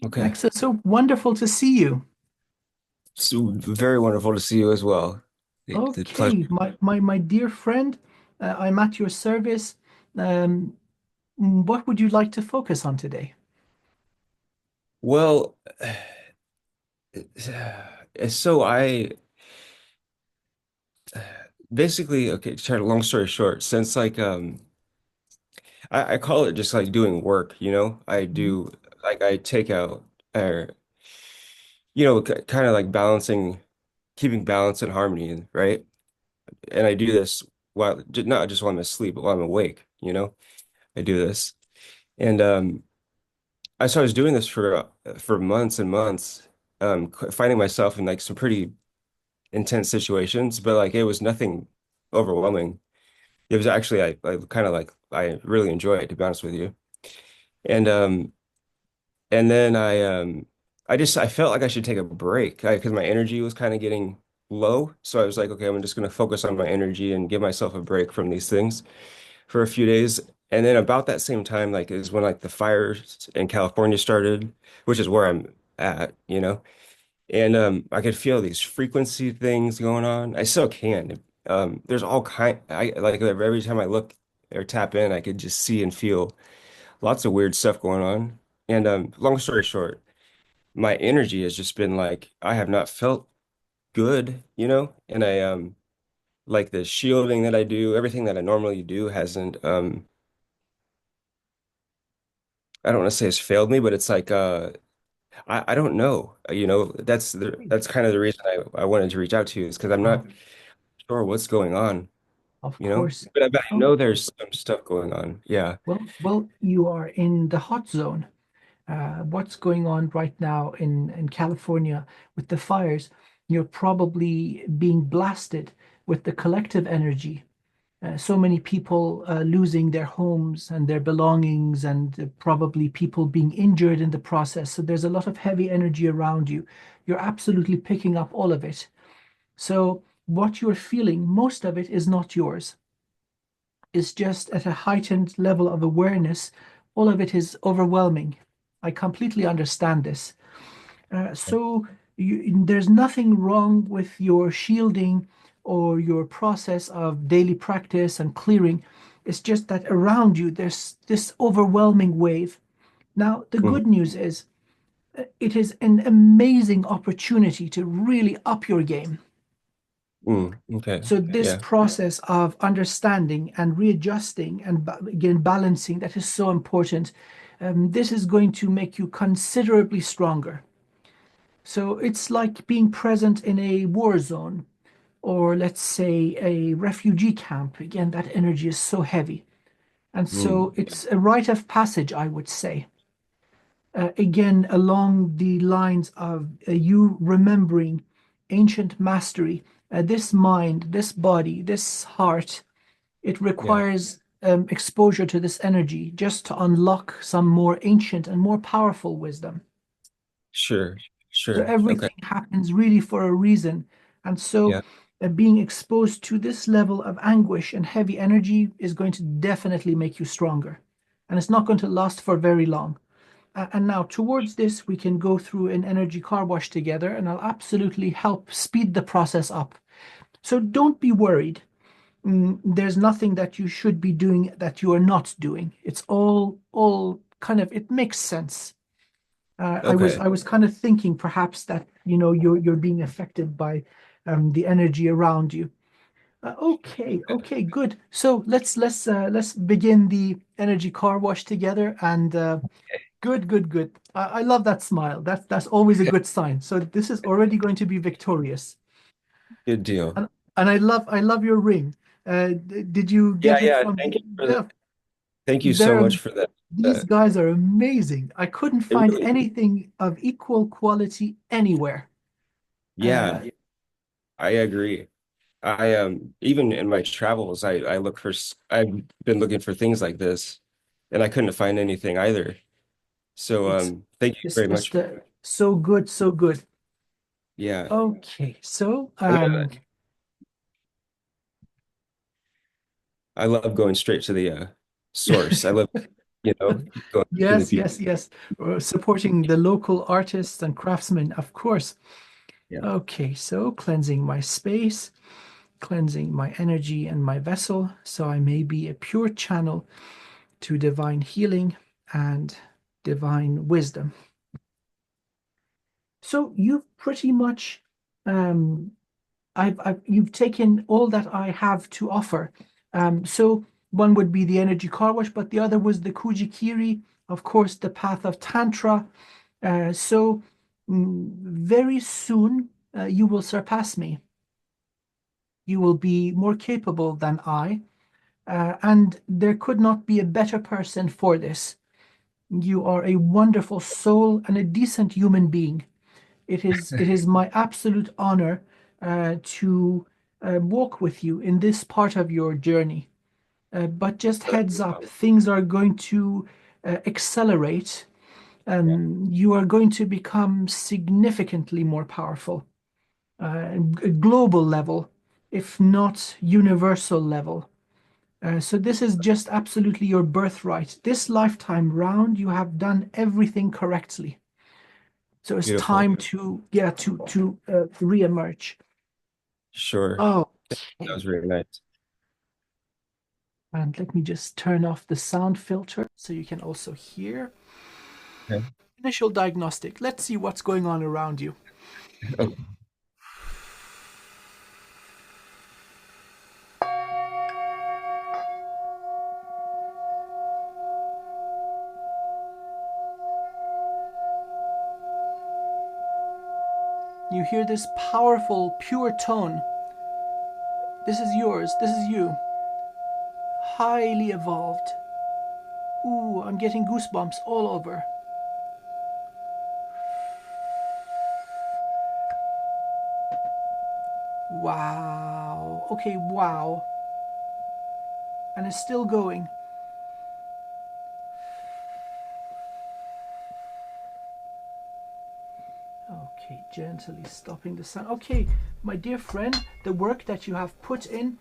Okay. Excellent. So wonderful to see you. So very wonderful to see you as well. The pleasure. Okay, my dear friend, I'm at your service. Um, what would you like to focus on today? Well, so I basically, okay, to try to long story short, since I call it just like doing work, I Mhm. do like I take out or kind of like balancing, keeping balance and harmony, right? And I do this while not just while I'm asleep, but while I'm awake, I do this. And I was doing this for months and months, finding myself in like some pretty intense situations, but like it was nothing overwhelming. It was actually I kind of like I really enjoy it, to be honest with you. And and then I felt like I should take a break because my energy was kind of getting low. So I was like, okay, I'm just gonna focus on my energy and give myself a break from these things for a few days. And then about that same time, like is when like the fires in California started, which is where I'm at. And I could feel these frequency things going on. I still can. There's all kind I like every time I look or tap in, I could just see and feel lots of weird stuff going on. And long story short, my energy has just been like I have not felt good. And I like the shielding that I do, everything that I normally do hasn't I don't want to say it's failed me, but it's like I don't know. That's kind of the reason I wanted to reach out to you is because I'm Oh, not sure what's going on, of you know? course. But I Oh, know there's some stuff going on. Yeah. well, you are in the hot zone. What's going on right now in California with the fires? You're probably being blasted with the collective energy. So many people losing their homes and their belongings, and probably people being injured in the process. So there's a lot of heavy energy around you. You're absolutely picking up all of it. So what you're feeling, most of it is not yours. It's just at a heightened level of awareness. All of it is overwhelming. I completely understand this. There's nothing wrong with your shielding or your process of daily practice and clearing. It's just that around you, there's this overwhelming wave. Now, the Mhm. good news is it is an amazing opportunity to really up your game. Okay. So this Yeah. process of understanding and readjusting and again balancing, that is so important. This is going to make you considerably stronger. So it's like being present in a war zone or let's say a refugee camp. Again, that energy is so heavy. And Mm. so it's a rite of passage, I would say. Again, along the lines of you remembering ancient mastery, this mind, this body, this heart, it Yeah. requires exposure to this energy just to unlock some more ancient and more powerful wisdom. Sure. So Sure. Okay. everything happens really for a reason. And so Yeah. being exposed to this level of anguish and heavy energy is going to definitely make you stronger. And it's not going to last for very long. And now, towards this, we can go through an energy car wash together, and I'll absolutely help speed the process up. So don't be worried. There's nothing that you should be doing that you are not doing. It's all kind of, it makes sense. Okay. I was kind of thinking perhaps that you're being affected by the energy around you. Okay, good. So let's begin the energy car wash together. And good. I love that smile. That's always a good sign. So this is already going to be victorious. Good deal. And and I love your ring. Did you Yeah, get it yeah. from? Thank you for that. Yeah, Thank you so they're much for that. these guys are amazing. I couldn't It find really, anything of equal quality anywhere. yeah, Uh, I agree. I even in my travels, I look for I've been looking for things like this, and I couldn't find anything either. So it's thank you it's very much. just so good, so good. Yeah, Okay, so I'm I love going straight to the source. I love. going between the Yes, people. yes, yes. Supporting the local artists and craftsmen, of course. Yeah. Okay, so cleansing my space, cleansing my energy and my vessel, so I may be a pure channel to divine healing and divine wisdom. So you've pretty much um, you've taken all that I have to offer. So one would be the energy car wash, but the other was the Kujikiri, of course, the path of Tantra. So very soon you will surpass me. You will be more capable than I, and there could not be a better person for this. You are a wonderful soul and a decent human being. It is my absolute honor to walk with you in this part of your journey. But just heads up, things are going to accelerate. Yeah. You are going to become significantly more powerful, global level, if not universal level. So this is just absolutely your birthright. This lifetime round, you have done everything correctly. So it's Beautiful. time to, yeah, to re-emerge. Sure. That Okay. was very nice. And let me just turn off the sound filter so you can also hear. Okay. Initial diagnostic. Let's see what's going on around you. Okay. You hear this powerful, pure tone. This is yours. This is you. Highly evolved. Ooh, I'm getting goosebumps all over. Wow. Okay, wow. And it's still going. Okay, gently stopping the sound. Okay, my dear friend, the work that you have put in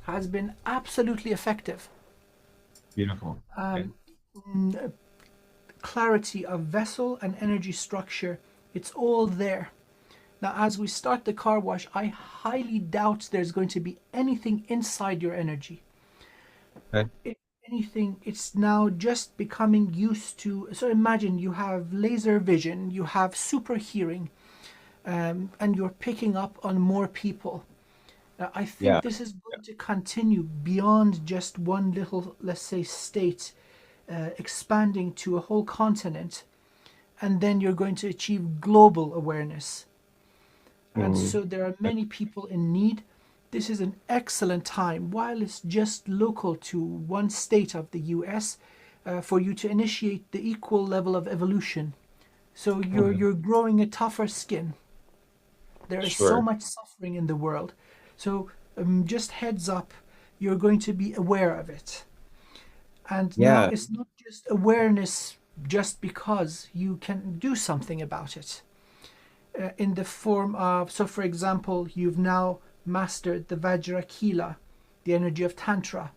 has been absolutely effective. Beautiful. Okay. Um, Clarity of vessel and energy structure, it's all there. Now, as we start the car wash, I highly doubt there's going to be anything inside your energy. Okay. If anything, it's now just becoming used to. So imagine you have laser vision, you have super hearing, and you're picking up on more people. I think Yeah. this is going to continue beyond just one little, let's say, state, expanding to a whole continent, and then you're going to achieve global awareness. And Mm. so there are many people in need. This is an excellent time, while it's just local to one state of the US, for you to initiate the equal level of evolution. So you're Okay. you're growing a tougher skin. There is so Sure. much suffering in the world. So just heads up, you're going to be aware of it. And now Yeah. it's not just awareness just because you can do something about it. In the form of, so for example, you've now mastered the Vajrakila, the energy of Tantra.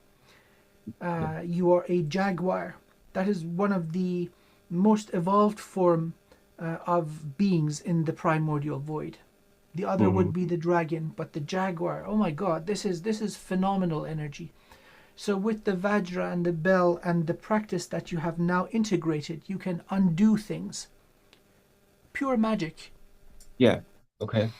You are a Jaguar. That is one of the most evolved form of beings in the primordial void. The other Hmm. would be the dragon, but the Jaguar, oh my god, this is phenomenal energy. So with the Vajra and the bell and the practice that you have now integrated, you can undo things. Pure magic. Yeah. Okay.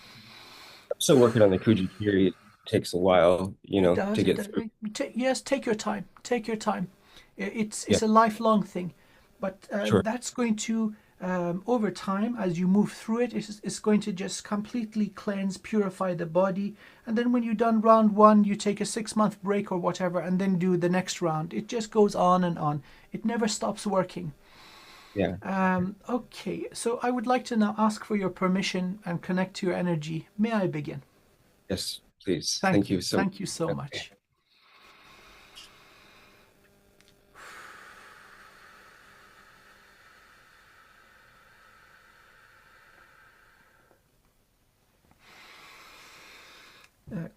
Still working on the Kujikiri. It takes a while, It does. to It get does. through. Yes, take your time. Take your time. It's Yeah. it's a lifelong thing, but Sure. that's going to over time as you move through it, it's going to just completely cleanse, purify the body, and then when you're done round one, you take a 6 month break or whatever, and then do the next round. It just goes on and on. It never stops working. Yeah. Okay, so I would like to now ask for your permission and connect to your energy. May I begin? Yes, please. Thank Thank you you. so Thank you so much. Okay. much.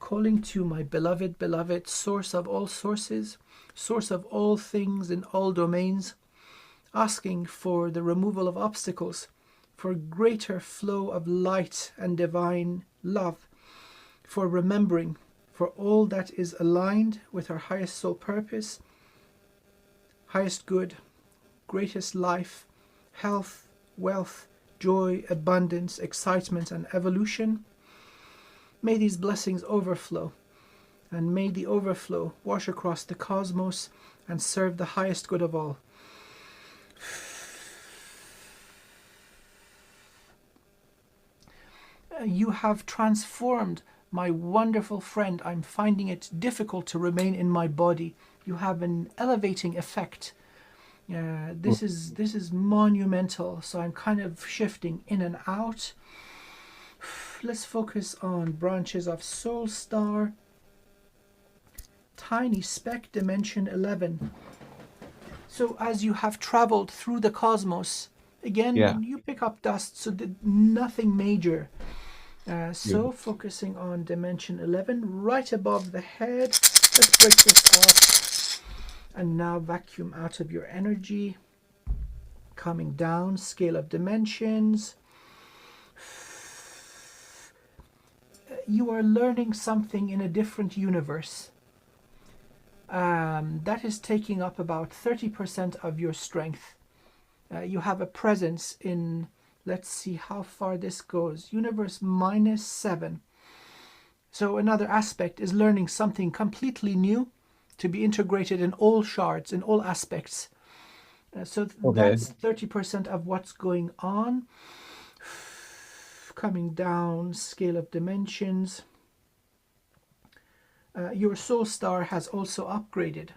calling to my beloved, beloved source of all sources, source of all things in all domains, asking for the removal of obstacles, for greater flow of light and divine love, for remembering, for all that is aligned with our highest soul purpose, highest good, greatest life, health, wealth, joy, abundance, excitement, and evolution. May these blessings overflow, and may the overflow wash across the cosmos and serve the highest good of all. You have transformed my wonderful friend. I'm finding it difficult to remain in my body. You have an elevating effect. This is monumental. So I'm kind of shifting in and out. Let's focus on branches of Soul Star. Tiny speck, dimension 11. So as you have traveled through the cosmos, Yeah. again, you pick up dust, so nothing major. So Beautiful. focusing on dimension 11, right above the head. Let's break this off. And now vacuum out of your energy. Coming down, scale of dimensions. You are learning something in a different universe. That is taking up about 30% of your strength. You have a presence in, let's see how far this goes, universe -7. So another aspect is learning something completely new to be integrated in all shards, in all aspects. So Okay. that's 30% of what's going on. Coming down, scale of dimensions. Your soul star has also upgraded.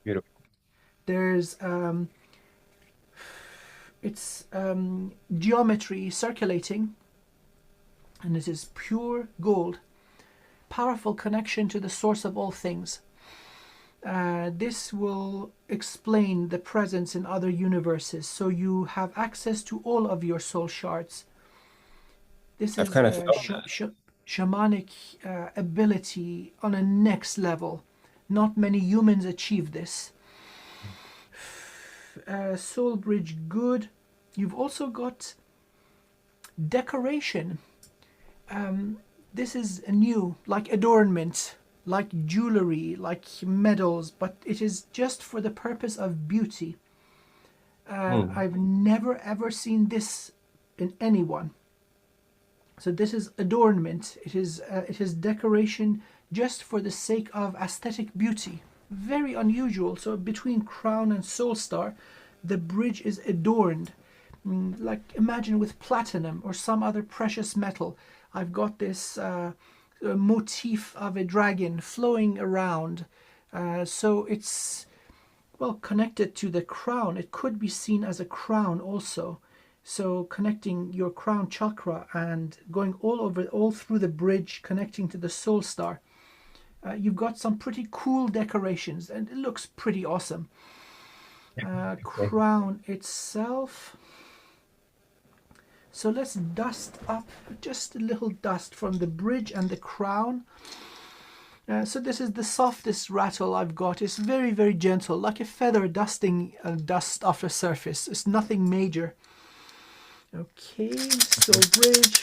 Beautiful. There's it's geometry circulating, and it is pure gold. Powerful connection to the source of all things. This will explain the presence in other universes, so you have access to all of your soul shards. This I've is kind of felt that. shamanic ability on a next level. Not many humans achieve this. Soul Bridge good. You've also got decoration. This is new, like adornment, like jewelry, like medals, but it is just for the purpose of beauty. Hmm. I've never ever seen this in anyone. So this is adornment. It is decoration just for the sake of aesthetic beauty. Very unusual. So between crown and soul star, the bridge is adorned. Like imagine with platinum or some other precious metal. I've got this motif of a dragon flowing around. So it's well connected to the crown. It could be seen as a crown also. So connecting your crown chakra and going all through the bridge, connecting to the soul star. You've got some pretty cool decorations, and it looks pretty awesome. Okay. Crown itself. So let's dust up just a little dust from the bridge and the crown. So this is the softest rattle I've got. It's very, very gentle, like a feather dusting dust off a surface. It's nothing major. Okay, so bridge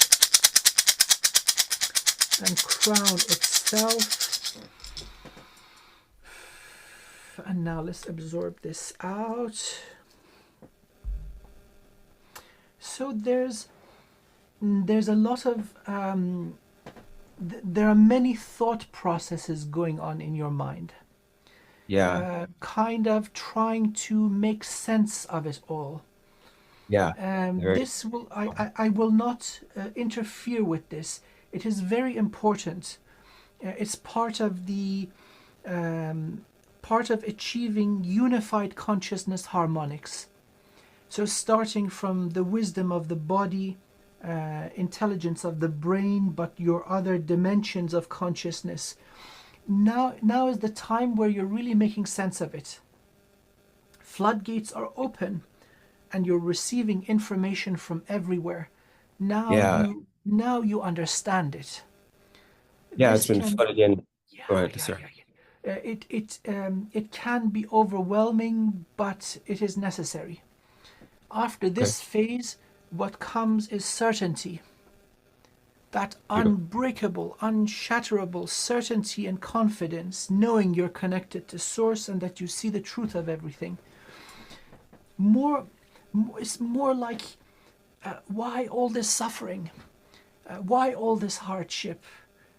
and crown itself. And now let's absorb this out. So there's a lot of there are many thought processes going on in your mind, Yeah. kind of trying to make sense of it all. Yeah. Very. This will I will not interfere with this. It is very important. It's part of the part of achieving unified consciousness harmonics. So starting from the wisdom of the body, intelligence of the brain, but your other dimensions of consciousness. Now is the time where you're really making sense of it. Floodgates are open, and you're receiving information from everywhere. Yeah. Now you understand it. Yeah, it's This been can, flooded in. yeah, Go ahead, yeah, sir. yeah, yeah. It can be overwhelming, but it is necessary. After Okay, this phase, what comes is certainty. That beautiful. unbreakable, unshatterable certainty and confidence, knowing you're connected to source and that you see the truth of everything. More, it's more like why all this suffering? Why all this hardship?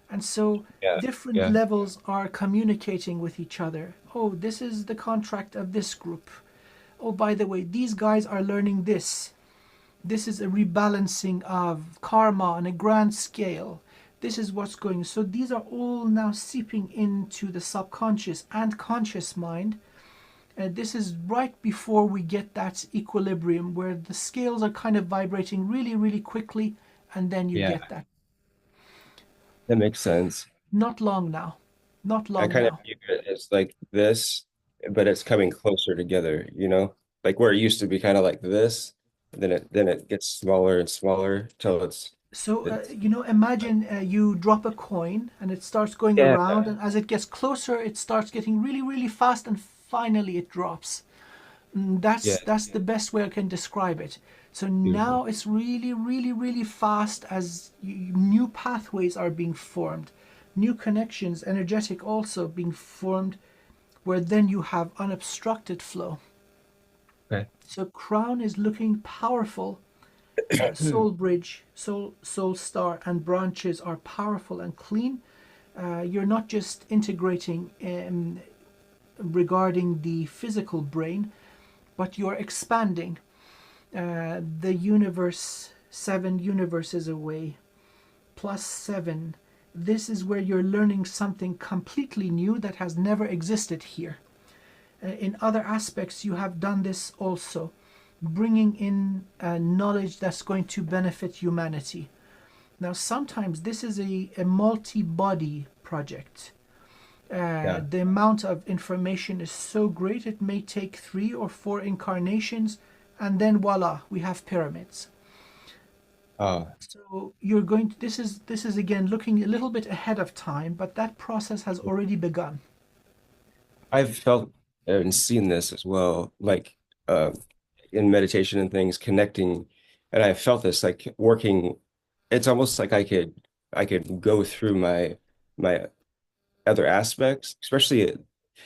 And so Yeah, different yeah, levels are communicating with each other. Oh, this is the contract of this group. Oh, by the way, these guys are learning this. This is a rebalancing of karma on a grand scale. This is what's going. So these are all now seeping into the subconscious and conscious mind. This is right before we get that equilibrium where the scales are kind of vibrating really, really quickly, and then you yeah. get that. That makes sense. Not long now. Not I long kind of now. view it as like this, but it's coming closer together, you know? Like where it used to be kind of like this, and then it gets smaller and smaller till So, it's imagine you drop a coin and it starts going yeah, around, and as it gets closer, it starts getting really, really fast, and finally it drops. yeah, That's the best way I can describe it. So beautiful. now it's really, really, really fast as new pathways are being formed, new connections, energetic also being formed, where then you have unobstructed flow. Okay. So crown is looking powerful. Soul bridge, soul star, and branches are powerful and clean. You're not just integrating regarding the physical brain, but you're expanding the universe, 7 universes away, plus 7. This is where you're learning something completely new that has never existed here. In other aspects, you have done this also, bringing in knowledge that's going to benefit humanity. Now, sometimes this is a multi body project. Yeah. The amount of information is so great, it may take 3 or 4 incarnations, and then voila, we have pyramids. Uh, So you're going to, this is again looking a little bit ahead of time, but that process has already begun. I've felt and seen this as well, like uh, in meditation and things, connecting, and I felt this like working. It's almost like I could go through my other aspects, especially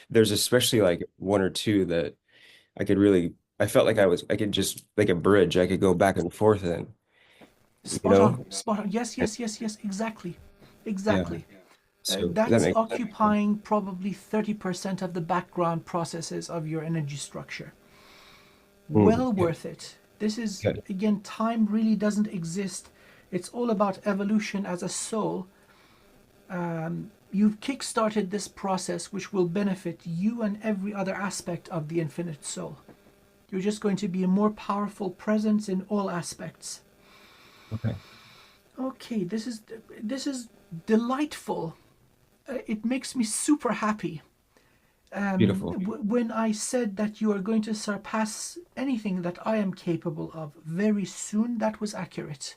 there's especially like one or two that I could really. I felt like I could just like a bridge. I could go back and forth in, you Spot on, know? spot on. Yes, And, yes, yes, yes, exactly. yeah. Exactly. So that That's makes sense. occupying probably 30% of the background processes of your energy structure. Mm, Well worth it. This is, okay. again, time really doesn't exist. It's all about evolution as a soul. You've kick-started this process which will benefit you and every other aspect of the infinite soul. You're just going to be a more powerful presence in all aspects. Okay. Okay, this is delightful. It makes me super happy. Beautiful. When I said that you are going to surpass anything that I am capable of very soon, that was accurate.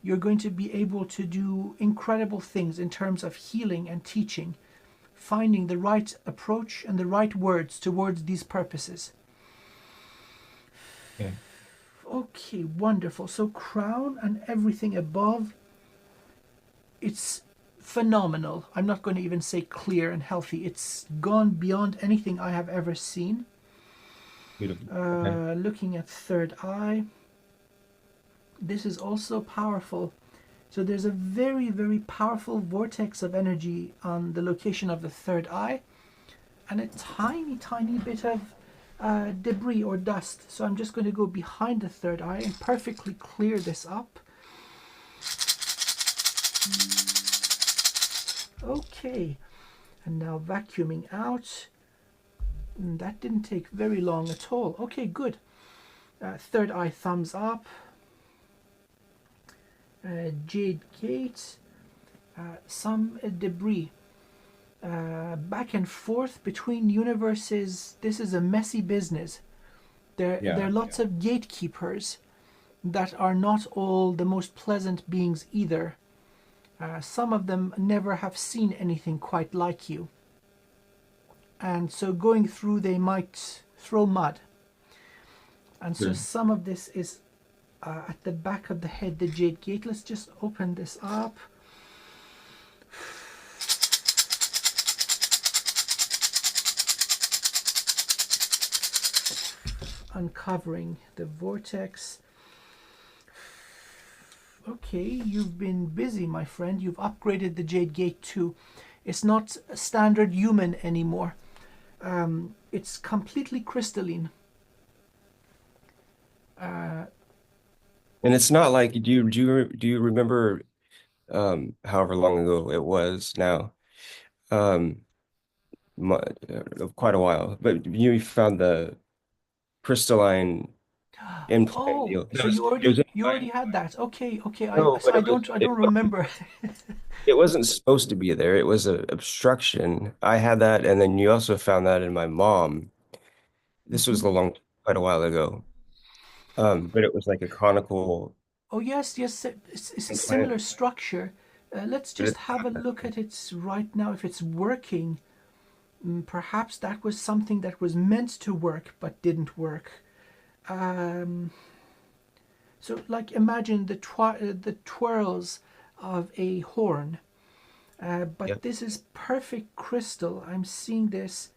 You're going to be able to do incredible things in terms of healing and teaching, finding the right approach and the right words towards these purposes. Okay. Okay, wonderful. So, crown and everything above, it's phenomenal. I'm not going to even say clear and healthy. It's gone beyond anything I have ever seen. Beautiful. Okay. Looking at third eye, this is also powerful. So there's a very, very powerful vortex of energy on the location of the third eye, and a tiny, tiny bit of debris or dust. So I'm just going to go behind the third eye and perfectly clear this up. Okay, and now vacuuming out. That didn't take very long at all. Okay, good. Third eye thumbs up. Jade gate. Some debris. Back and forth between universes. This is a messy business. There Yeah. are lots of gatekeepers that are not all the most pleasant beings either. Some of them never have seen anything quite like you. And so going through, they might throw mud. And so Good. some of this is at the back of the head, the jade gate. Let's just open this up. Uncovering the vortex. Okay, you've been busy, my friend. You've upgraded the Jade Gate too. It's not standard human anymore. It's completely crystalline. And it's not like do you remember however long ago it was now? Um Quite a while. But you found the crystalline implant Oh, deal. so It was in you my already had that. Okay, okay. no, but I don't remember. it wasn't supposed to be there. It was an obstruction. I had that, and then you also found that in my mom. This was Mhm. quite a while ago. But it was like a conical Oh yes, yes. It's a implant. similar structure. Let's But just have a look at it right now if it's working. Perhaps that was something that was meant to work but didn't work. Um, so, like, imagine the twirls of a horn, yeah, but this is perfect crystal. I'm seeing this.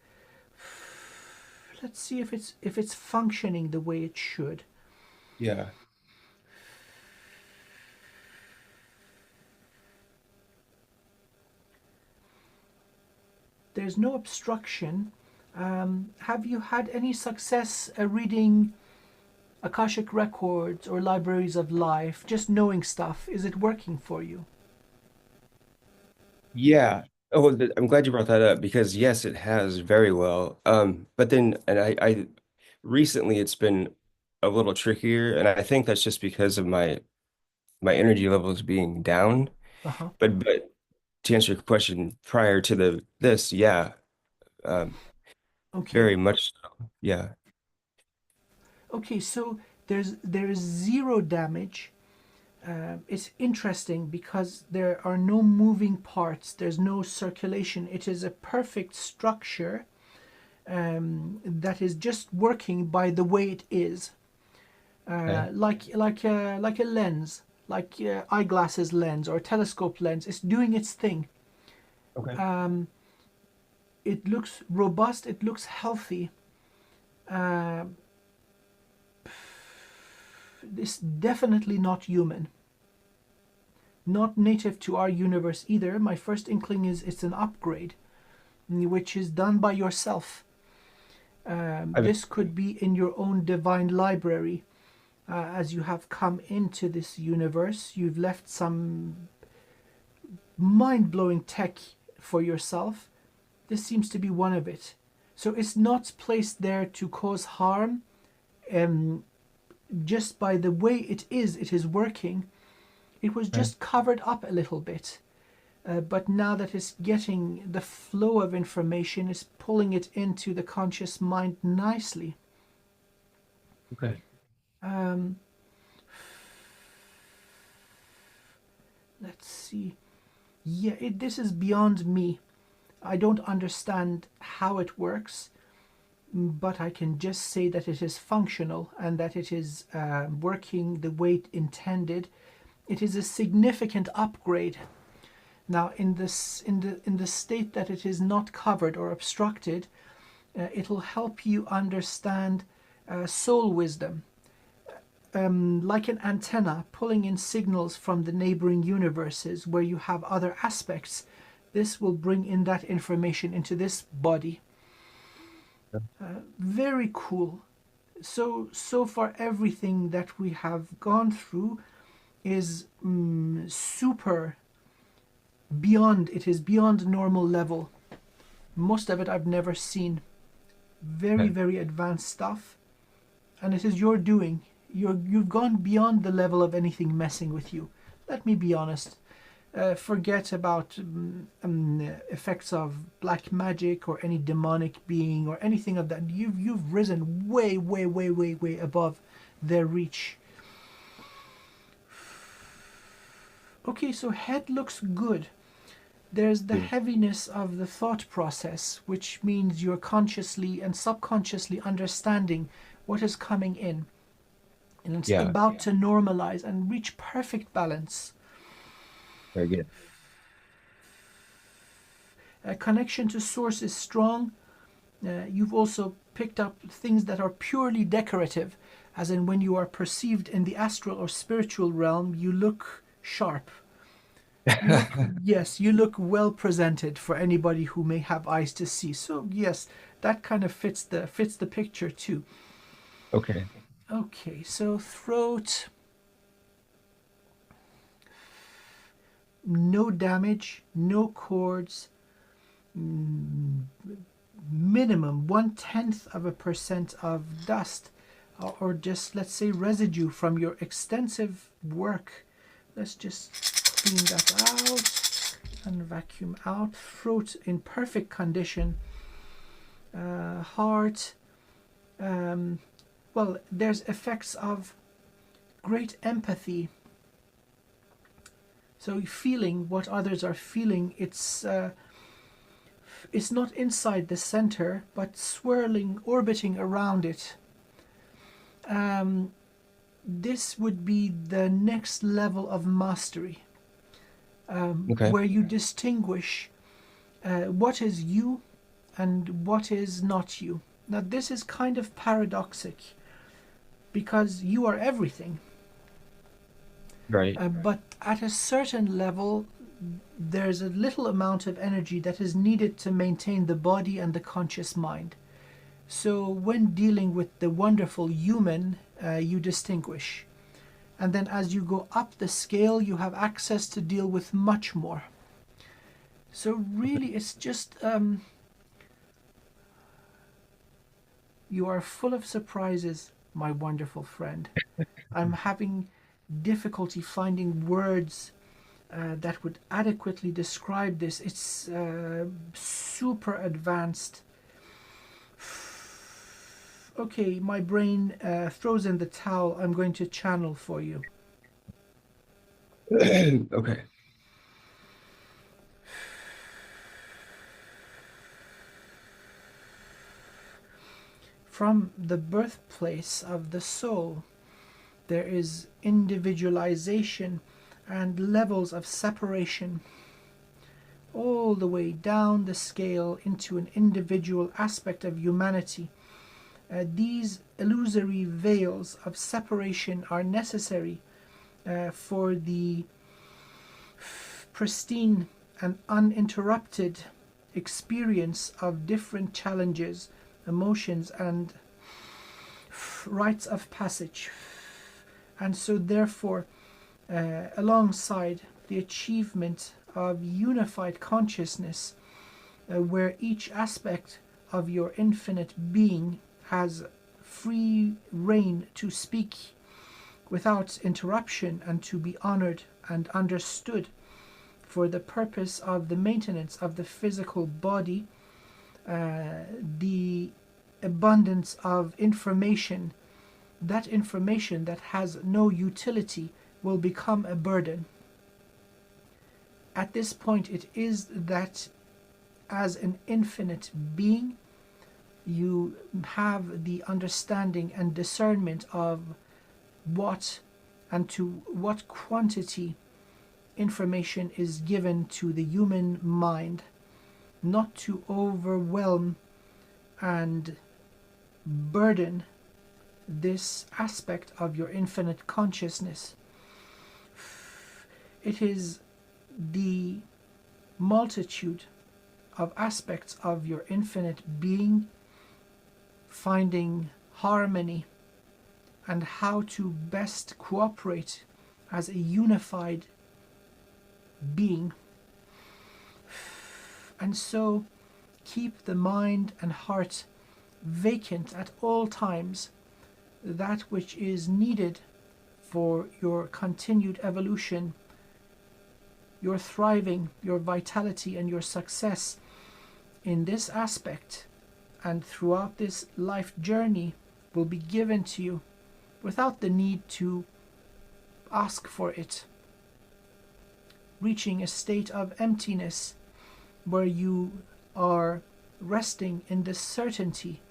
Let's see if it's functioning the way it should. yeah, There's no obstruction. Have you had any success reading Akashic records or libraries of life? Just knowing stuff. Is it working for you? yeah. Oh, I'm glad you brought that up because yes, it has very well. But then, and I recently it's been a little trickier, and I think that's just because of my energy levels being down. Uh huh. But to answer your question, prior to this, yeah, um, Okay. very much so. Yeah. Okay. So there is zero damage. It's interesting because there are no moving parts. There's no circulation. It is a perfect structure that is just working by the way it is, Okay. like a lens, like eyeglasses lens or telescope lens. It's doing its thing. Okay. It looks robust. It looks healthy. Uh, it's definitely not human. Not native to our universe either. My first inkling is it's an upgrade, which is done by yourself. I This could be in your own divine library. As you have come into this universe, you've left some mind blowing tech for yourself. This seems to be one of it. So it's not placed there to cause harm. Um, just by the way it is working. It was okay. just covered up a little bit. But now that it's getting the flow of information, it's pulling it into the conscious mind nicely. Okay. Um, let's see. Yeah, this is beyond me. I don't understand how it works, but I can just say that it is functional and that it is working the way it intended. It is a significant upgrade. Now, in the state that it is not covered or obstructed, it'll help you understand soul wisdom, like an antenna pulling in signals from the neighboring universes where you have other aspects. This will bring in that information into this body. Very cool. So far, everything that we have gone through is super beyond. It is beyond normal level. Most of it I've never seen. Very, Okay. very advanced stuff, and it is your doing. You've gone beyond the level of anything messing with you. Let me be honest. Forget about effects of black magic or any demonic being or anything of that. You've risen way, way, way, way, way above their reach. Okay, so head looks good. There's the Hmm. heaviness of the thought process, which means you're consciously and subconsciously understanding what is coming in. And it's Yeah, about to normalize and reach perfect balance. very good. A connection to source is strong. You've also picked up things that are purely decorative, as in when you are perceived in the astral or spiritual realm, you look sharp. You look, yes, you look well presented for anybody who may have eyes to see. So yes, that kind of fits the picture too. Okay. Okay, so throat, no damage, no cords, minimum 1/10% of dust, or just let's say residue from your extensive work. Let's just clean that out and vacuum out. Throat in perfect condition. Heart, well, there's effects of great empathy. So feeling what others are feeling, it's not inside the center, but swirling, orbiting around it. Um, this would be the next level of mastery, Okay. where you distinguish what is you and what is not you. Now, this is kind of paradoxic because you are everything, Right. but at a certain level, there's a little amount of energy that is needed to maintain the body and the conscious mind. So, when dealing with the wonderful human, you distinguish. And then as you go up the scale, you have access to deal with much more. So, really, it's just you are full of surprises, my wonderful friend. I'm having difficulty finding words that would adequately describe this. It's super advanced. Okay, my brain throws in the towel. I'm going to channel for you. Okay. From the birthplace of the soul, there is individualization and levels of separation all the way down the scale into an individual aspect of humanity. These illusory veils of separation are necessary for the pristine and uninterrupted experience of different challenges, emotions, and rites of passage. And so, therefore, alongside the achievement of unified consciousness, where each aspect of your infinite being has free reign to speak without interruption and to be honored and understood for the purpose of the maintenance of the physical body, the abundance of information, that information that has no utility will become a burden. At this point, it is that as an infinite being, you have the understanding and discernment of what and to what quantity information is given to the human mind, not to overwhelm and burden this aspect of your infinite consciousness. It is the multitude of aspects of your infinite being finding harmony and how to best cooperate as a unified being. And so keep the mind and heart vacant at all times, that which is needed for your continued evolution, your thriving, your vitality, and your success in this aspect and throughout this life journey will be given to you without the need to ask for it. reaching a state of emptiness where you are resting in the certainty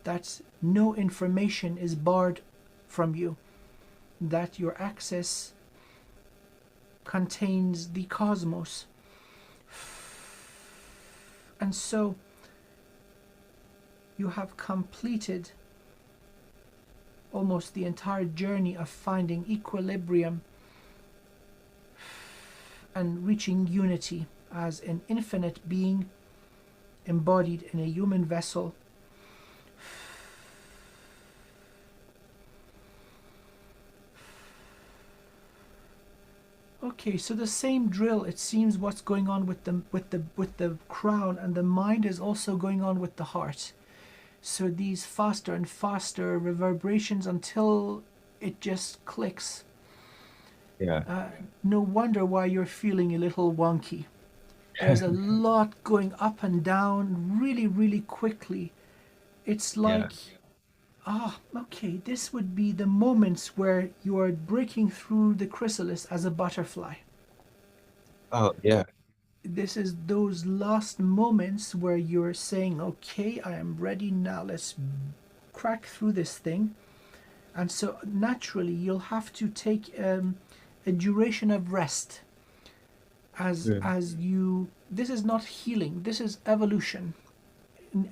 that no information is barred from you, that your access contains the cosmos. And so you have completed almost the entire journey of finding equilibrium and reaching unity as an infinite being embodied in a human vessel. Okay, so the same drill, it seems what's going on with the crown, and the mind is also going on with the heart. So these faster and faster reverberations until it just clicks. Yeah. No wonder why you're feeling a little wonky. There's a lot going up and down really, really quickly. It's Yeah. like, okay, this would be the moments where you are breaking through the chrysalis as a butterfly. Oh, yeah. This is those last moments where you're saying, okay, I am ready now, let's crack through this thing. And so naturally, you'll have to take a duration of rest Yeah. as you. This is not healing, this is evolution,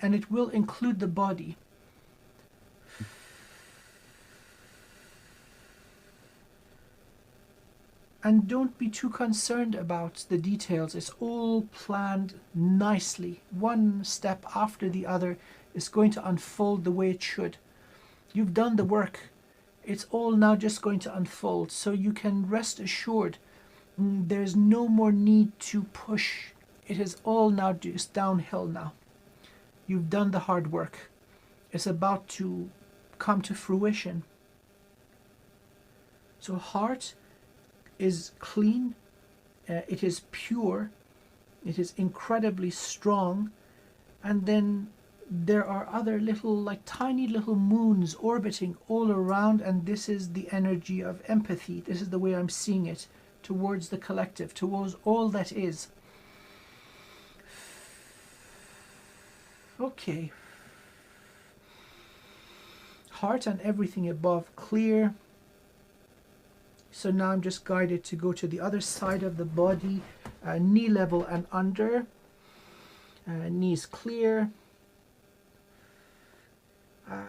and it will include the body. And don't be too concerned about the details. It's all planned nicely. One step after the other is going to unfold the way it should. You've done the work. It's all now just going to unfold. So you can rest assured there's no more need to push. It is all now just downhill now. You've done the hard work. It's about to come to fruition. So heart is clean, it is pure, it is incredibly strong, and then there are other little, like tiny little moons orbiting all around, and this is the energy of empathy. This is the way I'm seeing it, towards the collective, towards all that is. Okay. Heart and everything above clear. So now I'm just guided to go to the other side of the body, knee level and under. Knees clear.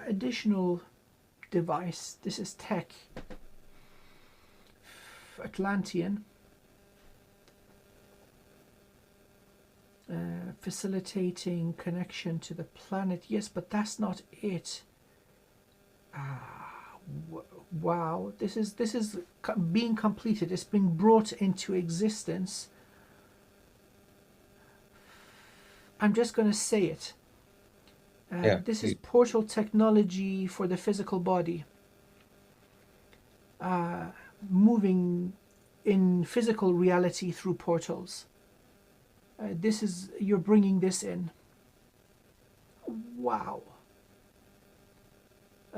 Additional device. This is tech. Atlantean. Facilitating connection to the planet. Yes, but that's not it. Wow, this is being completed. It's being brought into existence. I'm just going to say it. Yeah. This is portal technology for the physical body. Moving in physical reality through portals. This is, you're bringing this in. Wow.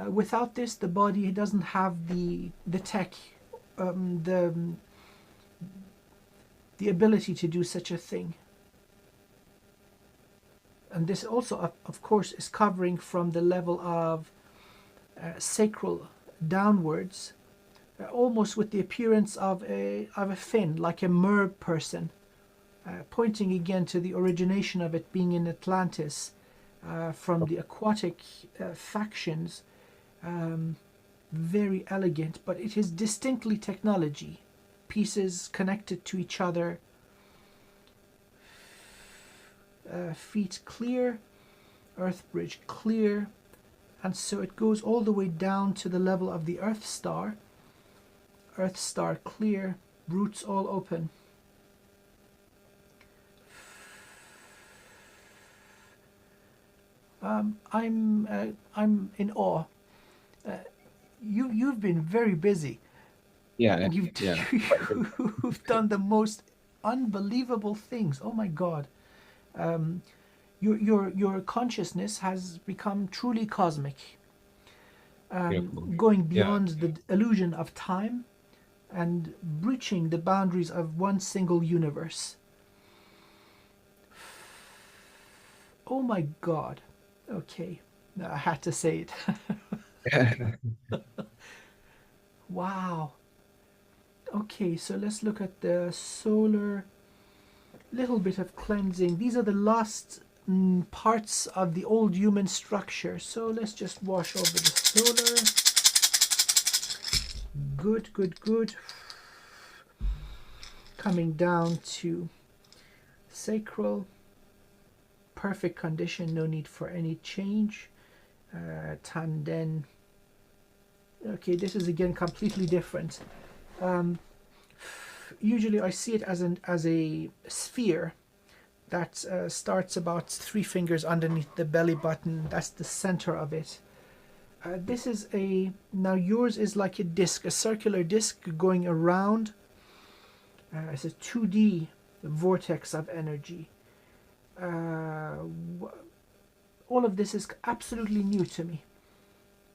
Without this, the body doesn't have the tech, the ability to do such a thing. And this also, of course, is covering from the level of sacral downwards, almost with the appearance of a fin, like a mer person, pointing again to the origination of it being in Atlantis, from the aquatic factions. Very elegant, but it is distinctly technology. Pieces connected to each other. Feet clear, earth bridge clear, and so it goes all the way down to the level of the earth star. Earth star clear, roots all open. I'm in awe. You've been very busy, Yeah. and you've Yeah. you've done the most unbelievable things. Oh my God. Your consciousness has become truly cosmic, Beautiful. going Yeah. beyond the illusion of time, and breaching the boundaries of one single universe. Oh my God. Okay, I had to say it. Wow. Okay, so let's look at the solar. Little bit of cleansing. These are the last parts of the old human structure. So let's just wash over the solar. Good, good, good. Coming down to sacral. Perfect condition, no need for any change. Tanden. Okay, this is again completely different. Usually I see it as a sphere that starts about 3 fingers underneath the belly button. That's the center of it. This is now yours is like a disc, a circular disc going around. It's a 2D vortex of energy. All of this is absolutely new to me.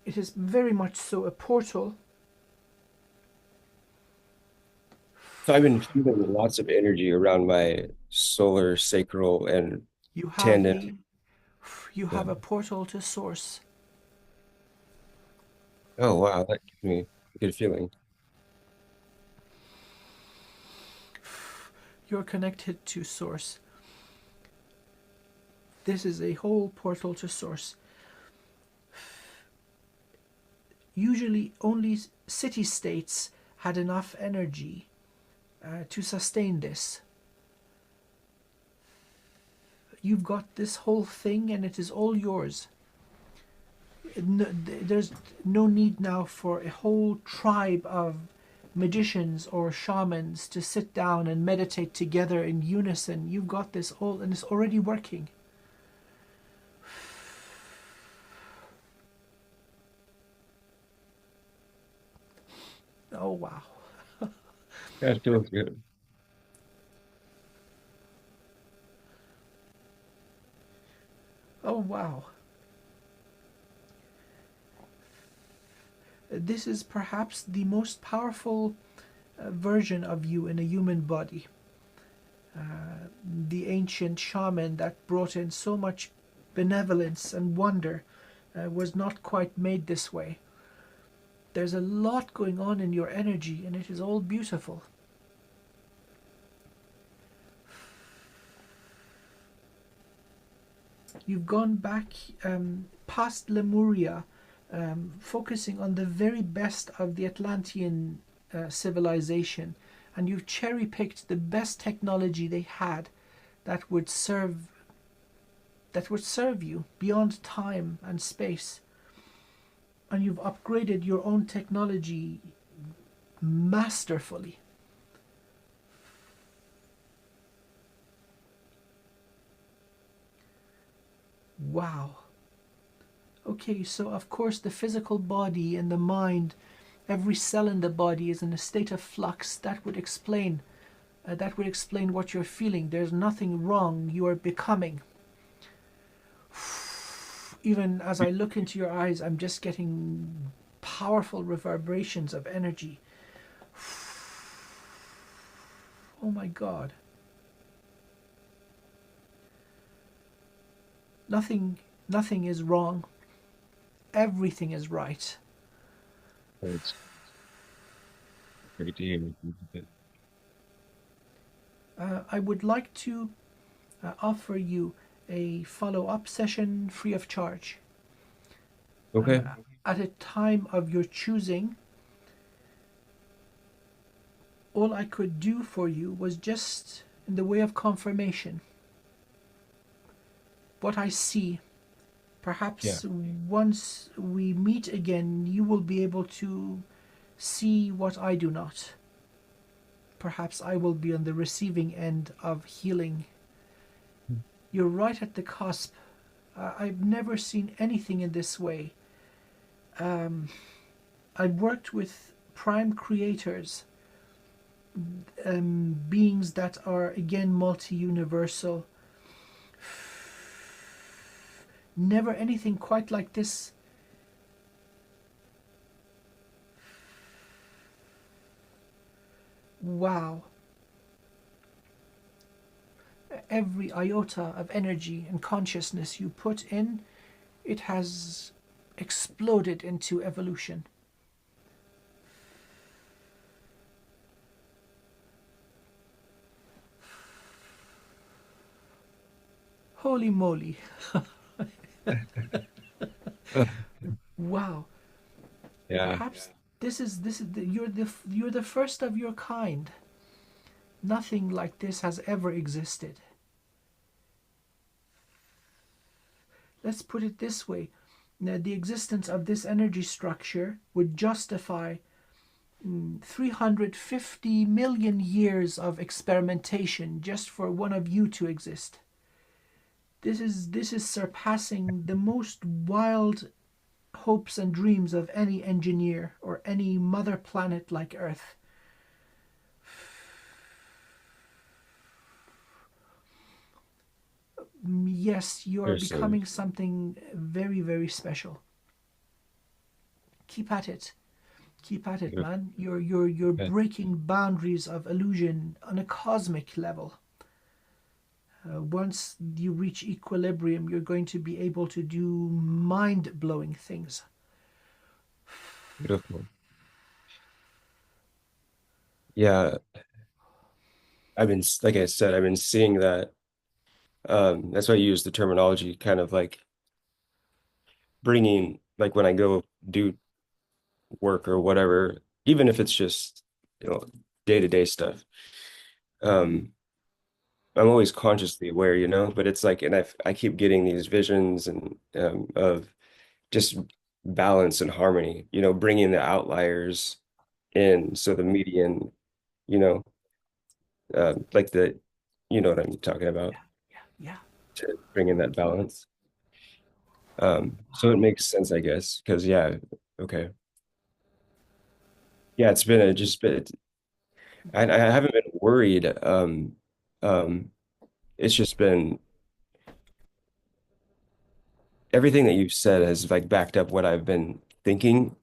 It is very much so a portal. So I've been feeling lots of energy around my solar, sacral, and You have tendon. Yeah. a portal to source. Oh wow, that gives me a good feeling. You're connected to source. This is a whole portal to source. Usually only city-states had enough energy to sustain this. You've got this whole thing and it is all yours. There's no need now for a whole tribe of magicians or shamans to sit down and meditate together in unison. You've got this all and it's already working. Oh wow. That feels good. Oh wow. This is perhaps the most powerful version of you in a human body. The ancient shaman that brought in so much benevolence and wonder was not quite made this way. There's a lot going on in your energy and it is all beautiful. You've gone back past Lemuria, focusing on the very best of the Atlantean civilization, and you've cherry picked the best technology they had that would serve you beyond time and space. And you've upgraded your own technology masterfully. Wow. Okay, so of course the physical body and the mind, every cell in the body is in a state of flux. That would explain what you're feeling. There's nothing wrong. You are becoming. Even as I look into your eyes, I'm just getting powerful reverberations of energy. Oh my God. Nothing is wrong. Everything is right. It's great to hear. I would like to offer you a follow-up session free of charge. Okay. At a time of your choosing, all I could do for you was just in the way of confirmation. What I see, Yeah. perhaps once we meet again, you will be able to see what I do not. Perhaps I will be on the receiving end of healing. You're right at the cusp. I've never seen anything in this way. I've worked with prime creators, beings that are again multi-universal. Never anything quite like this. Wow. Every iota of energy and consciousness you put in, it has exploded into evolution. Holy moly. Uh, Wow. yeah, Perhaps you're the first of your kind. Nothing like this has ever existed. Let's put it this way. Now, the existence of this energy structure would justify 350 million years of experimentation just for one of you to exist. This is surpassing the most wild hopes and dreams of any engineer or any mother planet like Earth. Yes, you are seriously. becoming something very, very special. Keep at it. Keep at it, Beautiful. man. You're Yeah, breaking boundaries of illusion on a cosmic level. Once you reach equilibrium, you're going to be able to do mind-blowing things. beautiful. Yeah, like I said, I've been seeing that. That's why I use the terminology kind of like bringing, like when I go do work or whatever, even if it's just, you know, day-to-day stuff. Um, I'm always consciously aware, but it's like, and I keep getting these visions and of just balance and harmony, bringing the outliers in so the median, you know, like you know what I'm talking about, Yeah, yeah, yeah. to bring in that balance. So it makes sense, I guess, because yeah, okay. Yeah, it's been a just been I haven't been worried. Um, it's just been everything that you've said has like backed up what I've been thinking,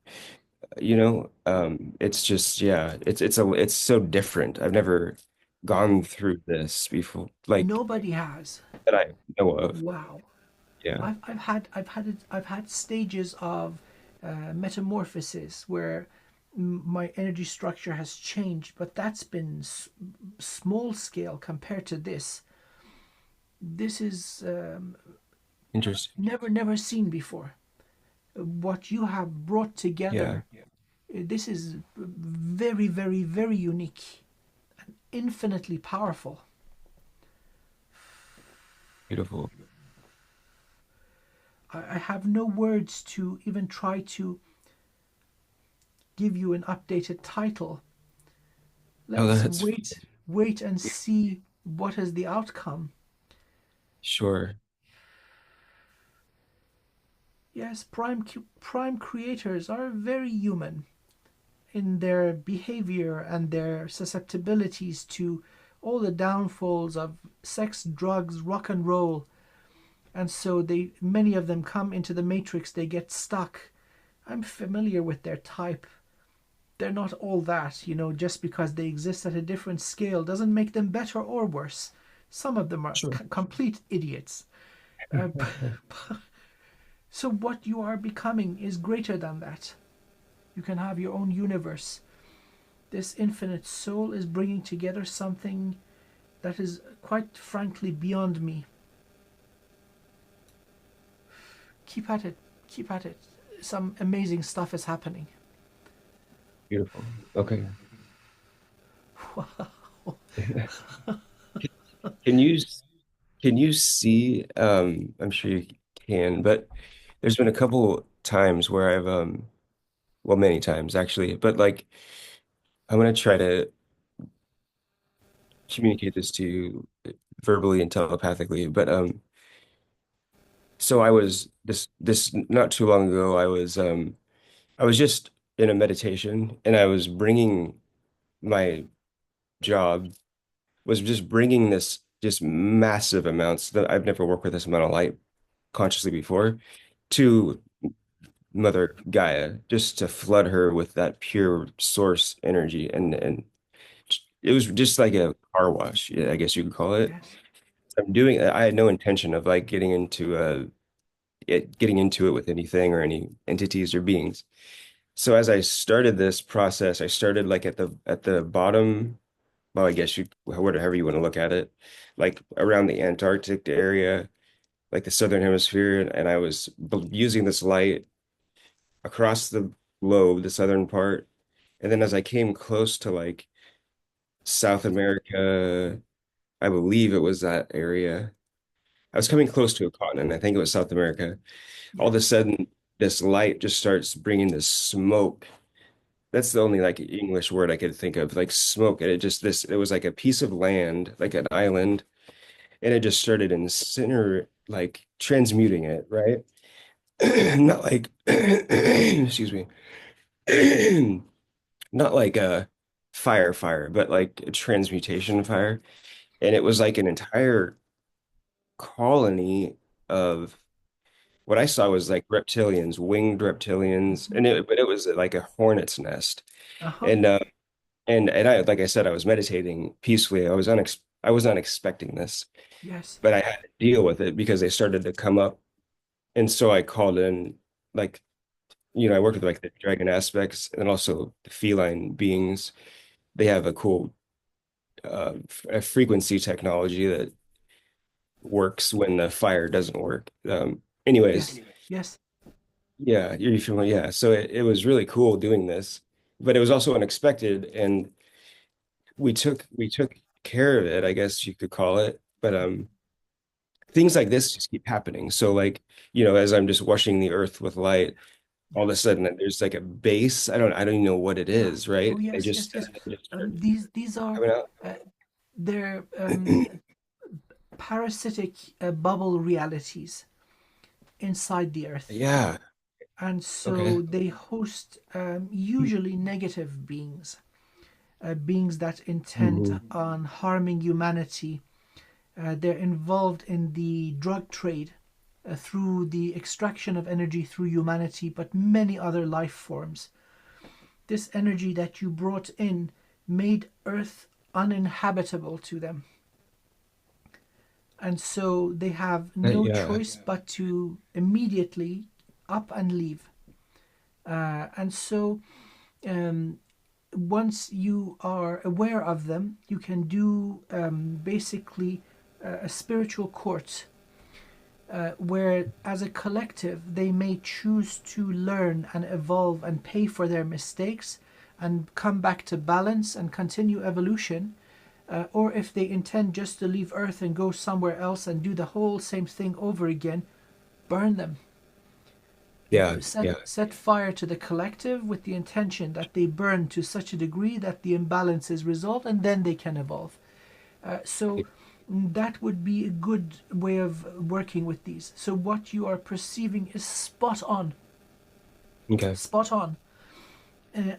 it's just yeah, it's so different. I've never gone through this before, like Nobody has. that I know of. Wow. Yeah, I've had stages of metamorphosis where my energy structure has changed, but that's been small scale compared to this. This is interesting. never seen before. What you have brought Yeah, together, this is very, very, very unique, infinitely powerful. beautiful. I have no words to even try to give you an updated title. Oh, Let's that's wait and see what is the outcome. sure. Yes, prime creators are very human in their behavior and their susceptibilities to all the downfalls of sex, drugs, rock and roll. And so many of them come into the matrix, they get stuck. I'm familiar with their type. They're not all that, just because they exist at a different scale doesn't make them better or worse. Some of them are Sure. complete idiots. Uh, so what you are becoming is greater than that. You can have your own universe. This infinite soul is bringing together something that is quite frankly beyond me. Keep at it. Keep at it. Some amazing stuff is happening. Beautiful. Okay. Can you can you see I'm sure you can, but there's been a couple times where I've well, many times actually, but like I'm gonna try to communicate this to you verbally and telepathically. But so I was this not too long ago. I was just in a meditation, and I was bringing my job was just bringing this just massive amounts that I've never worked with this amount of light consciously before to Mother Gaia, just to flood her with that pure source energy, and it was just like a car wash, yeah, I guess you could call it. Yes. I had no intention of like getting into it with anything or any entities or beings. So as I started this process, I started like at the bottom, well, I guess you whatever you want to look at it, like around the Antarctic area, like the southern hemisphere, and I was using this light across the globe, the southern part. And then as I came close to like South America, I believe it was that area. I was coming close to a continent. I think it was South America. All of a Yes. sudden, this light just starts bringing this smoke. That's the only like English word I could think of, like smoke. And it was like a piece of land, like an island, and it just started like transmuting it, right? Not like, excuse me, not like a fire, but like a transmutation fire. And it was like an entire colony of what I saw was like reptilians, winged reptilians, Mhm. and but it was like a hornet's nest. Uh-huh. And I like I said, I was meditating peacefully. I was not expecting this, Yes. but I had to deal with it because they started to come up. And so I called in like, I worked with like the dragon aspects and also the feline beings. They have a cool a frequency technology that works when the fire doesn't work. Anyways, Yes. Yes. yeah, you're familiar. Yeah, so it was really cool doing this, but it was also unexpected, and we took care of it, I guess you could call it. But things like this just keep happening. So like, as I'm just washing the earth with light, all of a Yes. sudden there's like a base. I don't even know what it Yeah. is, right? Oh, yes, yes, yes. They just start These are coming out. uh, they're parasitic bubble realities inside the earth, Yeah. and Okay. so they host usually negative beings, beings that intend Mhm. on harming humanity. They're involved in the drug trade through the extraction of energy through humanity, but many other life forms. This energy that you brought in made Earth uninhabitable to them. And so they have no Yeah. choice but to immediately up and leave. And so um, once you are aware of them, you can do basically a spiritual court where, as a collective, they may choose to learn and evolve and pay for their mistakes and come back to balance and continue evolution, or if they intend just to leave Earth and go somewhere else and do the whole same thing over again, burn them. Yeah. Set, Yeah. set fire to the collective with the intention that they burn to such a degree that the imbalance is resolved and then they can evolve. So that would be a good way of working with these. So what you are perceiving is spot on, Okay. spot on.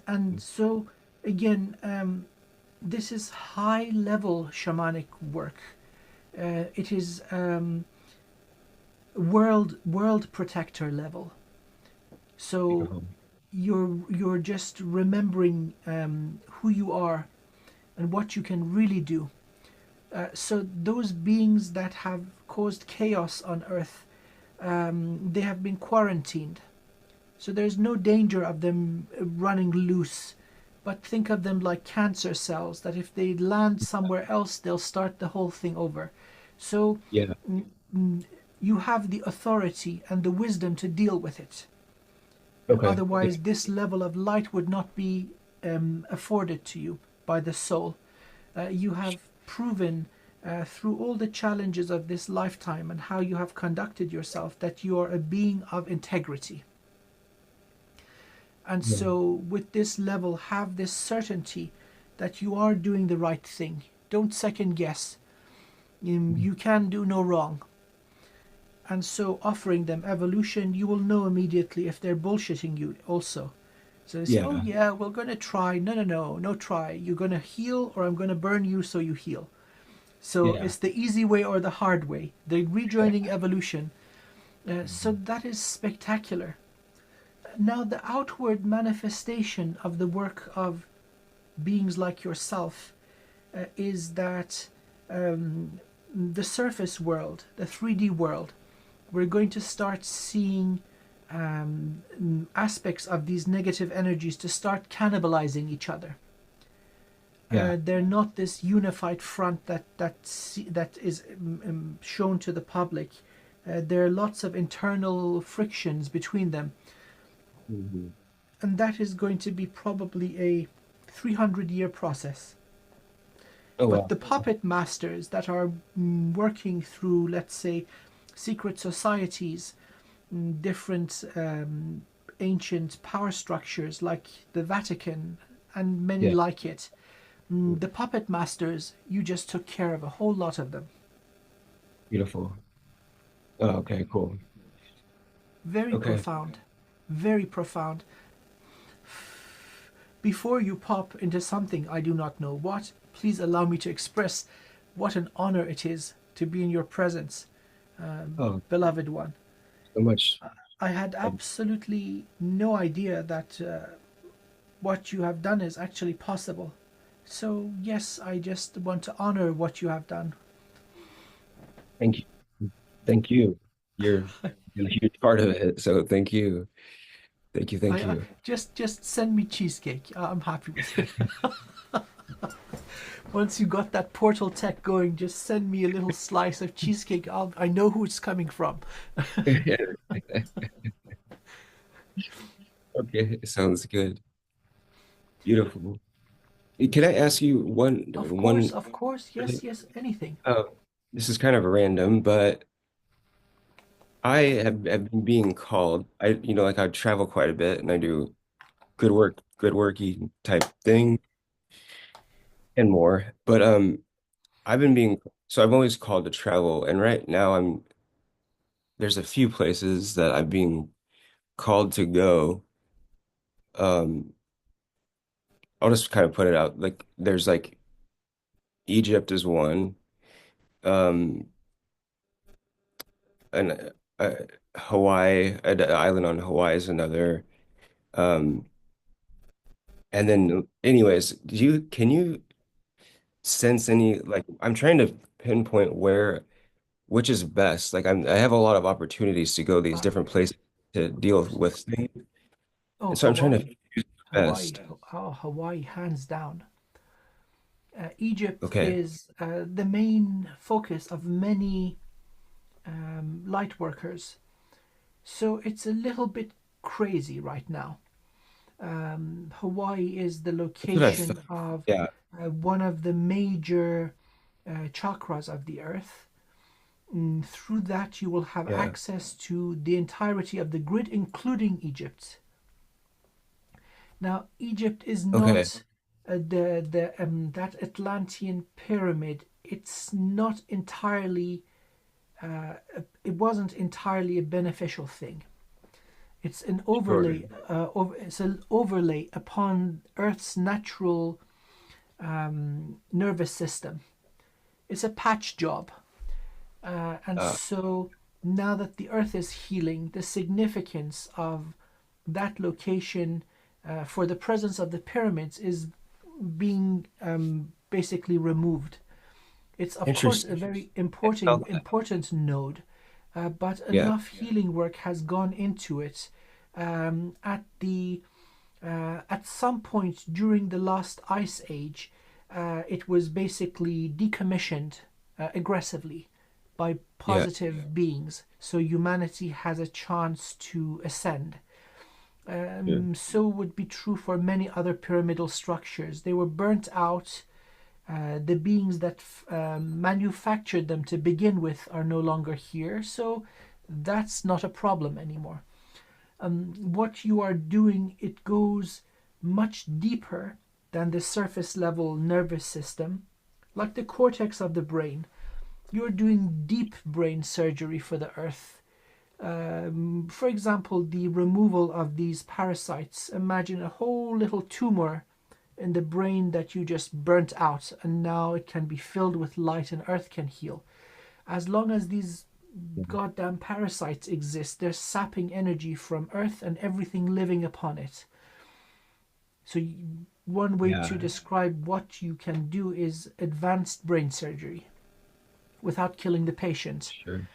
And so again, this is high level shamanic work. It is world protector level. So you're just remembering who you are and what you can really do. So those beings that have caused chaos on Earth, they have been quarantined. So there's no danger of them running loose. But think of them like cancer cells that if they land somewhere else, they'll start the whole thing over. So Yeah. mm, mm, you have the authority and the wisdom to deal with it. Okay. Otherwise, this level of light would not be afforded to you by the soul. You have proven through all the challenges of this lifetime and how you have conducted yourself that you are a being of integrity. And Yeah. so, with this level, have this certainty that you are doing the right thing. Don't second guess. You can do no wrong. And so, offering them evolution, you will know immediately if they're bullshitting you also. So they say, oh, Yeah. yeah, we're going to try. No, no, no, no try. You're going to heal, or I'm going to burn you so you heal. So Yeah. it's the easy way or the hard way, the rejoining evolution. So that is spectacular. Now, the outward manifestation of the work of beings like yourself is that the surface world, the 3D world, we're going to start seeing aspects of these negative energies to start cannibalizing each other. Yeah. They're not this unified front that is shown to the public. There are lots of internal frictions between them, Hmm. and that is going to be probably a 300-year process. Oh But wow. the puppet masters that are working through, let's say, secret societies, different ancient power structures like the Vatican and many Yeah. like it, the puppet masters, you just took care of a whole lot of them. Beautiful. Oh, okay, cool. Very Okay. profound. Very profound. Before you pop into something I do not know what, please allow me to express what an honor it is to be in your presence, Oh, beloved one. so much. I had Um, absolutely no idea that what you have done is actually possible. So, yes, I just want to honor what you have done. Thank you. Thank you. You're a huge part of it. So thank you. Thank you. Thank I you. just send me cheesecake. I'm happy with it. Once you got that portal tech going, just send me a little slice of cheesecake. I know who it's coming from. Okay, sounds good. Beautiful. Can I ask you one Of course, yes, really, yes, anything. oh, this is kind of random, but have been being called. Like I travel quite a bit and I do good worky type thing and more. But I've been being so I've always called to travel, and right now there's a few places that I'm being called to go. Um, I'll just kind of put it out. Like there's like Egypt is one, um, and Hawaii, an island on Hawaii is another. Um, and then anyways, can you sense any like I'm trying to pinpoint which is best. Like I have a lot of opportunities to go these Ah, different places to of deal course. with things. Oh, And so I'm trying to Hawaii. choose the Hawaii. best. Oh, Hawaii, hands down. Egypt Okay. is the main focus of many light workers. So it's a little bit crazy right now. Hawaii is the That's what I location thought. of Yeah. one of the major chakras of the earth. Through that, you will have Yeah. access to the entirety of the grid, including Egypt. Now, Egypt is Okay. not the that Atlantean pyramid. It's not entirely. Uh, it wasn't entirely a beneficial thing. It's an Sure. overlay. It's an overlay upon Earth's natural nervous system. It's a patch job, and Uh, so now that the Earth is healing, the significance of that location for the presence of the pyramids is being basically removed. It's of course a Interesting. very I felt that. important node, but Yeah. enough healing work has gone into it at some point during the last ice age. It was basically decommissioned aggressively by Yeah. positive beings, so humanity has a chance to ascend. Yeah. So would be true for many other pyramidal structures. They were burnt out. The beings that manufactured them to begin with are no longer here, so that's not a problem anymore. What you are doing, it goes much deeper than the surface level nervous system, like the cortex of the brain. You're doing deep brain surgery for the earth. For example, the removal of these parasites. Imagine a whole little tumor in the brain that you just burnt out, and now it can be filled with light and earth can heal. As long as these goddamn parasites exist, they're sapping energy from earth and everything living upon it. So one way to Yeah, describe what you can do is advanced brain surgery without killing the patient, sure.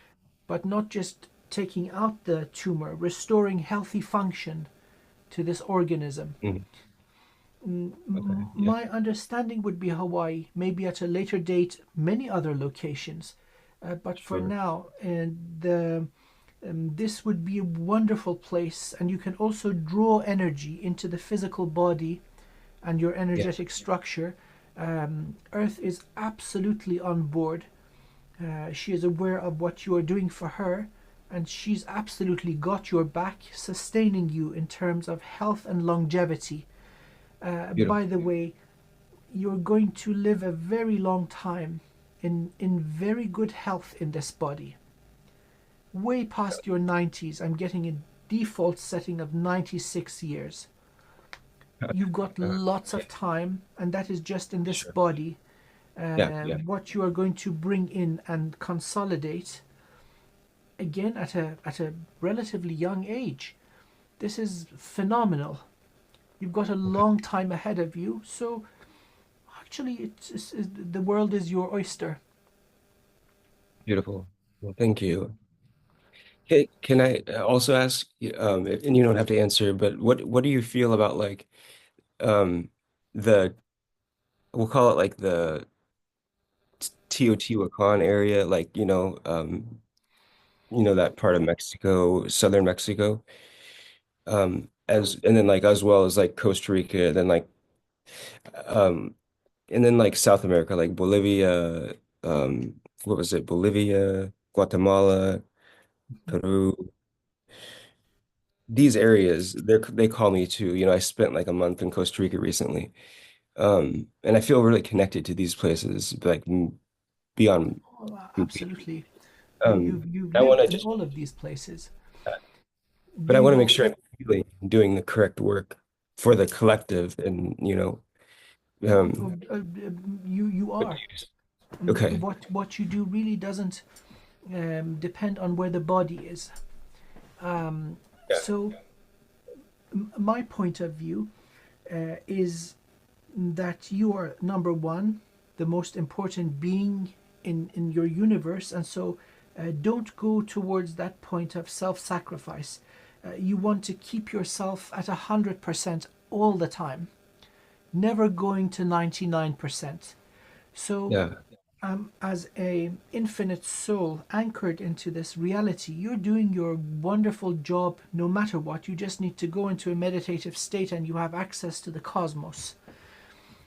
but not just taking out the tumor, restoring healthy function to this organism. Mhm. Okay. Yeah, My understanding would be Hawaii, maybe at a later date, many other locations. But for sure. now, this would be a wonderful place, and you can also draw energy into the physical body and your Yeah, energetic structure. Earth is absolutely on board. She is aware of what you are doing for her, and she's absolutely got your back, sustaining you in terms of health and longevity. By beautiful. the way, you're going to live a very long time in very good health in this body. Way past your 90s, I'm getting a default setting of 96 years. You've got lots Yeah, of time, and that is just in this sure. body. Yeah, yeah. What you are going to bring in and consolidate again at a relatively young age. This is phenomenal. You've got a Okay. long time ahead of you, so actually, the world is your oyster. Beautiful. Well, thank you. Hey, can I also ask, and you don't have to answer, but what do you feel about like um the we'll call it like the Teotihuacan area, like that part of Mexico, southern Mexico, as and then like as well as like Costa Rica, then like um and then like South America, like Bolivia, what was it? Bolivia, Guatemala, Peru. These areas, they call me too. I spent like a month in Costa Rica recently. And I feel really connected to these places, like beyond Oh, completely. absolutely. Um, You've I want lived to in just, all of these places. but I You want to make will. sure I'm really doing the correct work for the collective, and um, You but are. okay, What you do really doesn't depend on where the body is. yeah, So my point of view is that you are number one, the most important being in your universe, and so don't go towards that point of self-sacrifice. You want to keep yourself at 100% all the time, never going to 99%. So yeah, as a infinite soul anchored into this reality, you're doing your wonderful job no matter what. You just need to go into a meditative state and you have access to the cosmos.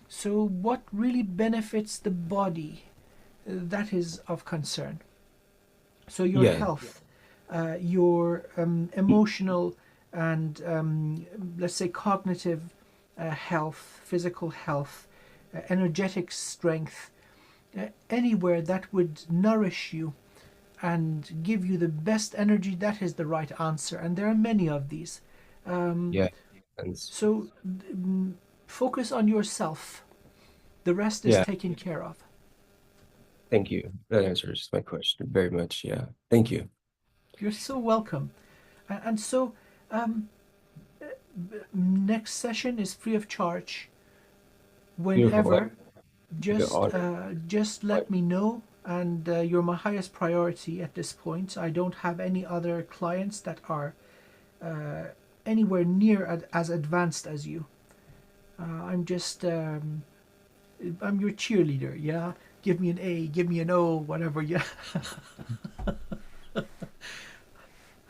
So what really benefits the body, that is of concern. So your yeah, health, your emotional and let's say cognitive health, physical health, energetic strength, anywhere that would nourish you and give you the best energy, that is the right answer. And there are many of these. yeah. And So focus on yourself. The rest is yeah, taken care of. thank you. That answers my question very much. Yeah, thank you. You're so welcome. And so next session is free of charge. Beautiful. Whenever, The honor. just let me know. And you're my highest priority at this point. I don't have any other clients that are anywhere near as advanced as you. I'm just I'm your cheerleader. Yeah, give me an A, give me an O, whatever. Yeah.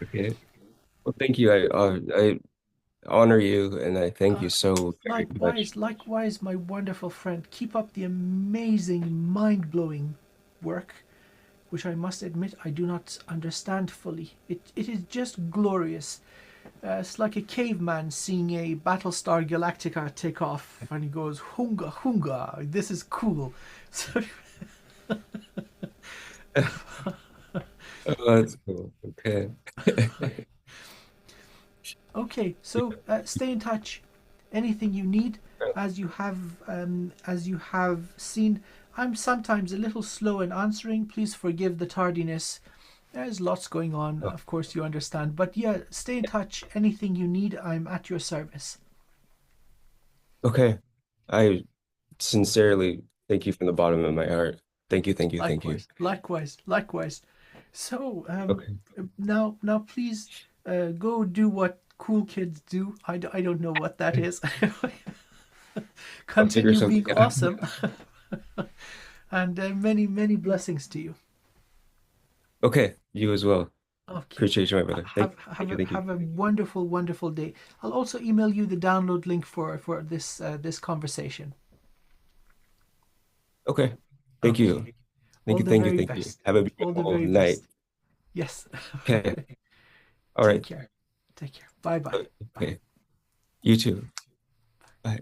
Okay. Well, thank you. I honor you, and I thank you so very much. Likewise, my wonderful friend. Keep up the amazing, mind-blowing work, which I must admit I do not understand fully. It is just glorious. It's like a caveman seeing a Battlestar Galactica take off, and he goes, "Hunga, hunga! This is cool." So, Oh, that's cool. Okay. okay, so stay in touch. Anything you need, as you have seen, I'm sometimes a little slow in answering. Please forgive the tardiness. There's lots going on, Oh, of course you understand. But yeah, stay in touch. Anything you need, I'm at your service. Okay. I sincerely thank you from the bottom of my heart. Thank you, thank you, thank you. Likewise, likewise, likewise. So Okay. now please go do what cool kids do. I don't know what that is. I'll figure Continue being something out. awesome, and many many blessings to you. Okay, you as well. Okay. Appreciate you, my brother. Have Thank you, thank you. have a wonderful wonderful day. I'll also email you the download link for this this conversation. Okay. Thank Okay. you. Thank All you, the thank you, very thank you. best. Have a All the beautiful very night. best. Yes. Okay. All Take right. care. Take care. Bye bye. Bye. Okay. You too. Bye.